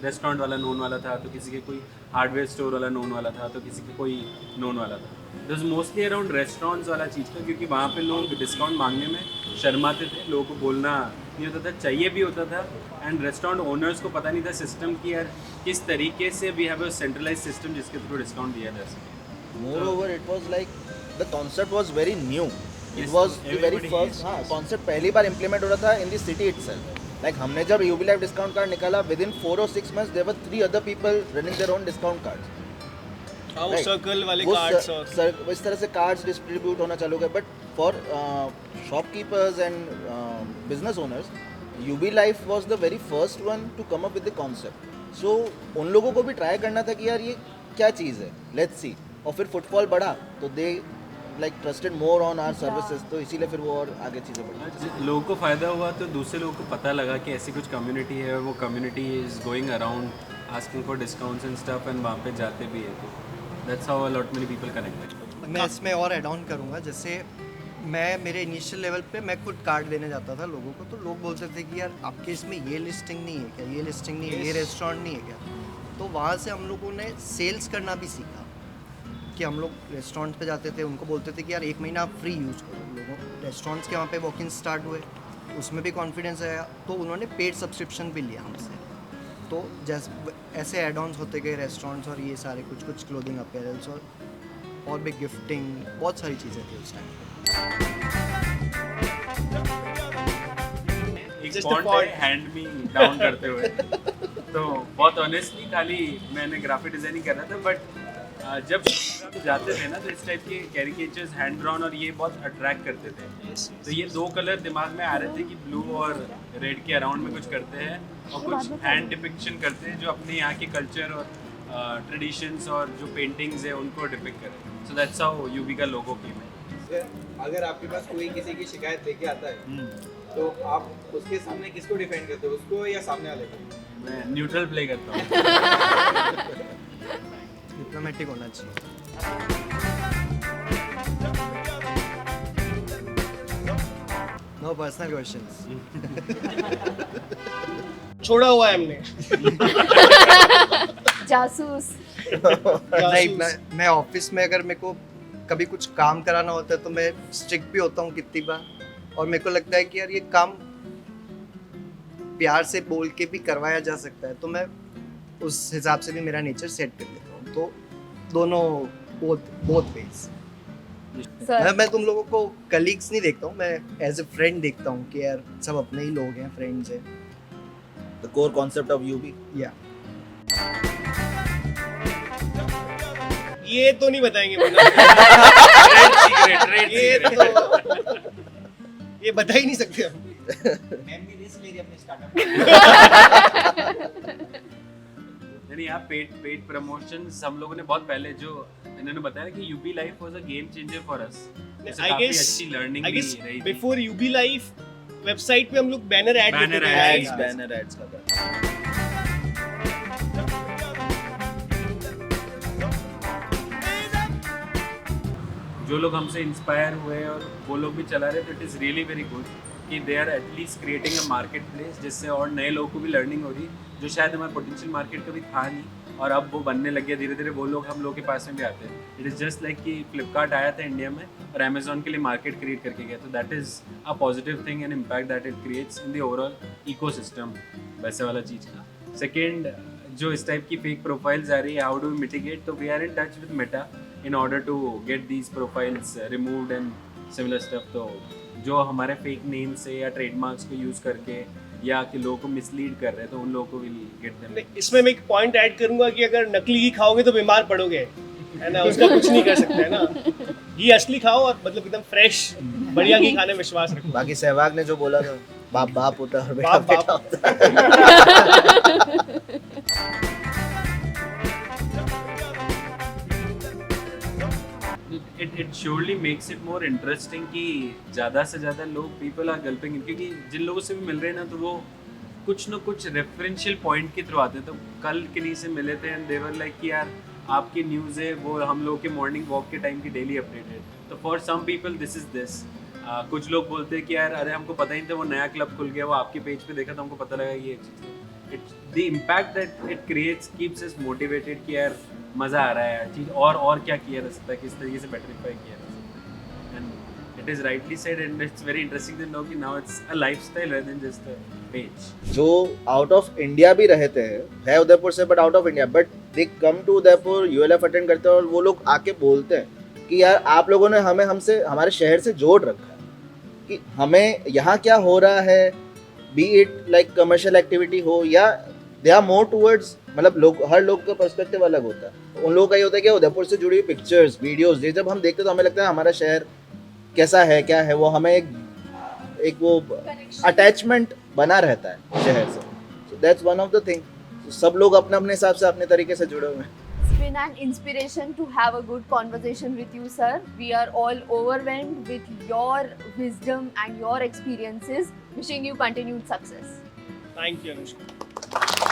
S2: रेस्टोरेंट वाला नोन वाला था, तो किसी के कोई हार्डवेयर स्टोर वाला नोन वाला था, तो किसी के कोई नोन वाला था। It was mostly around restaurants वाला चीज़ था, क्योंकि वहाँ पे लोग डिस्काउंट मांगने में शर्माते थे, लोगों को बोलना नहीं होता था, चाहिए भी होता था। एंड रेस्टोरेंट ओनर्स को पता नहीं था सिस्टम की, यार किस तरीके से we have a centralize system जिसके थ्रू डिस्काउंट दिया जा सके।
S5: Moreover, it was like the concept was very new. It
S2: Yes,
S5: was the very
S2: everybody
S5: first.
S2: is-
S5: हाँ, concept पहली बार implement हो रहा था in the city itself. Like हमने जब UB Life discount card निकाला, within 4 or 6 months there were 3 other people running their own discount cards.
S3: वो
S5: Right.
S3: Circle वाले
S5: वो
S3: कार्ड्स और
S5: इस तरह से कार्ड्स डिस्ट्रीब्यूट होना चालू गए। But for shopkeepers and business owners, UB life was the very first one to come up with the concept. सो उन लोगों को भी ट्राई करना था कि यार ये क्या चीज़ है, लेट्स सी। और फिर फुटफॉल बढ़ा तो they like trusted more on our services, तो इसीलिए फिर वो और आगे चीज़ें बढ़ी।
S2: लोगों को फ़ायदा हुआ तो दूसरे लोगों को पता लगा कि ऐसी कुछ कम्युनिटी है, वो community is going around asking for discounts and stuff, and वहाँ पे जाते भी है। तो that's how a lot many people connected.
S6: मैं इसमें और ऐड ऑन करूँगा। जैसे मैं मेरे इनिशियल लेवल पे मैं खुद कार्ड देने जाता था लोगों को, तो लोग बोलते थे कि यार आपके इसमें ये लिस्टिंग नहीं है क्या, ये लिस्टिंग नहीं है, ये रेस्टोरेंट नहीं है क्या। तो वहाँ से हम लोगों ने सेल्स करना भी सीखा कि हम लोग रेस्टोरेंट पे जाते थे, उनको बोलते थे कि यार 1 महीना आप फ्री यूज़ करो। लोगों रेस्टोरेंट्स के वहाँ पे वॉक इन स्टार्ट हुए, उसमें भी कॉन्फिडेंस आया, तो उन्होंने पेड सब्सक्रिप्शन भी लिया हमसे। तो जैसे ऐसे एड ऑन्स होते गए रेस्टोरेंट्स और ये सारे कुछ क्लोथिंग अपीयरेंस और भी गिफ्टिंग, बहुत सारी चीज़ें थी उस टाइम।
S2: एक
S3: Just a
S2: फॉन्ट
S3: font.
S2: है हैंड मी डाउन करते हुए। तो बहुत ऑनेस्टली खाली मैंने ग्राफिक डिजाइनिंग कर रहा था, बट जब हम जाते थे ना तो इस टाइप के कैरिकेचर्स हैंड ड्रॉन और ये बहुत अट्रैक्ट करते थे। तो ये दो कलर दिमाग में आ रहे थे कि ब्लू और रेड के अराउंड में कुछ करते हैं और कुछ हैंड डिपिक्शन करते हैं जो अपने यहाँ के कल्चर और ट्रेडिशंस और जो पेंटिंग्स है उनको डिपिक्ट करें। सो दैट्स हाउ यूबी का लोगो केम है।
S7: अगर आपके पास कोई किसी की शिकायत लेके आता है तो आप उसके सामने किसको डिफेंड करते हो, उसको या सामने वाले को?
S2: मैं न्यूट्रल प्ले करता हूँ।
S6: डिप्लोमेटिक होना चाहिए। No personal questions.
S3: छोड़ा हुआ है हमने।
S1: जासूस।
S6: नहीं, मैं ऑफिस में अगर मेरे को कभी कुछ काम कराना होता है तो मैं स्ट्रिक्ट भी होता हूँ कितनी बार, और मेरे को लगता है कि यार ये काम प्यार से बोल के भी करवाया जा सकता है, तो मैं उस हिसाब से भी मेरा नेचर सेट कर लेता हूँ। तो दोनों बोथ वेज।
S1: सर
S6: मैं तुम लोगों को कलीग्स नहीं देखता हूँ, मैं एज ए फ्रेंड देखता हूँ कि यार सब अपने ही लोग हैं, फ्रेंड्स हैं।
S5: The core concept of UB.
S6: या
S3: ये तो नहीं बताएंगे ये बता ही नहीं सकते हम।
S7: मैम भी रिस्क ले रही है अपने स्टार्टअप
S2: यानी यहाँ पेड प्रमोशंस हम लोगों ने बहुत पहले जो इन्होंने बताया कि UB life was a game changer for us.
S3: I guess-
S2: अच्छी लर्निंग
S3: I
S2: भी
S3: guess
S2: रही थी।
S3: बिफोर यूबी लाइफ वेबसाइट पे हम लोग बैनर ऐड
S2: Banner
S3: करते थे।
S2: ads,
S5: एड्स, बैनर एड्स का था।
S2: जो लोग हमसे इंस्पायर हुए और वो लोग भी चला रहे, तो it is really very good कि they are at least creating a market place जिससे और नए लोगों को भी लर्निंग हो रही जो शायद हमारे पोटेंशियल मार्केट कभी था नहीं और अब वो बनने लग गया धीरे धीरे। वो लोग हम लोग के पास में भी आते हैं। इट इज़ जस्ट लाइक कि फ्लिपकार्ट आया था इंडिया में और अमेजोन के लिए मार्केट क्रिएट करके गया, तो that is a positive thing and impact that it creates in the overall ecosystem, वैसे वाला चीज़ का। सेकेंड, जो इस टाइप की फेक प्रोफाइल्स आ रही है, हाउ डू वी मिटिगेट? तो we are in touch with Meta in order to get these profiles removed and similar stuff। तो जो हमारे फेक नेम से या ट्रेडमार्क्स को यूज़ करके या कि लोगों को मिसलीड कर रहे हैं तो उन लोगों को विल गेट देम।
S3: इसमें मैं एक पॉइंट ऐड करूंगा कि अगर नकली घी खाओगे तो बीमार पड़ोगे, है ना, उसका कुछ नहीं कर सकते, है ना। घी असली खाओ और मतलब एकदम फ्रेश बढ़िया घी खाने में विश्वास रखो।
S5: बाकी सहवाग ने जो बोला था, बाप बाप होता है और बेटा
S3: बाप
S5: बेटा
S3: बाप।
S5: होता है।
S2: It surely makes it more interesting कि ज़्यादा से ज़्यादा लोग पीपल आर गल्पिंग, क्योंकि जिन लोगों से भी मिल रहे हैं ना तो वो कुछ ना कुछ रेफरेंशियल पॉइंट के थ्रू आते हैं। तो कल किन्हीं से मिले थे एंड दे वर लाइक कि यार आपकी न्यूज़ है वो हम लोग के मॉर्निंग वॉक के टाइम की डेली अपडेटेड। तो for some people this is this. कुछ लोग बोलते हैं कि यार अरे हमको पता ही नहीं था वो नया क्लब खुल गया, वो आपके पेज पे देखा तो हमको पता लगा ये चीज़। It's the impact that it creates keeps us motivated कि यार मज़ा आ रहा है यार चीज़ और क्या किया जा सकता है, किस तरीके से बेटरीफाई किया जा सकता है। And it is rightly said and it's very interesting to know कि now it's a lifestyle rather than just a page.
S5: जो आउट ऑफ इंडिया भी रहते हैं, है उदयपुर से but out of India, but they come to Udaipur, ULF attend करते हैं और वो लोग आके बोलते हैं कि यार आप लोगों ने हमसे हमारे शहर से जोड़ रखा है कि हमें यहाँ क्या हो रहा है, B it like commercial activity हो या दे आर मोर टूवर्ड्स, मतलब लोग हर लोग का पर्सपेक्टिव अलग होता है। उन लोगों का ये होता है कि उदयपुर से जुड़ी हुई पिक्चर्स, वीडियोस, ये जब हम देखते हैं तो हमें लगता है हमारा शहर कैसा है, क्या है, वो हमें एक वो अटैचमेंट बना रहता है शहर से। So that's one of the thing. सब लोग अपने अपने हिसाब से अपने तरीके से जुड़े हुए हैं।
S1: It's been an inspiration to have a good conversation with you, sir. We are all overwhelmed with your wisdom and your experiences. Wishing you continued success.
S3: Thank you Anushka.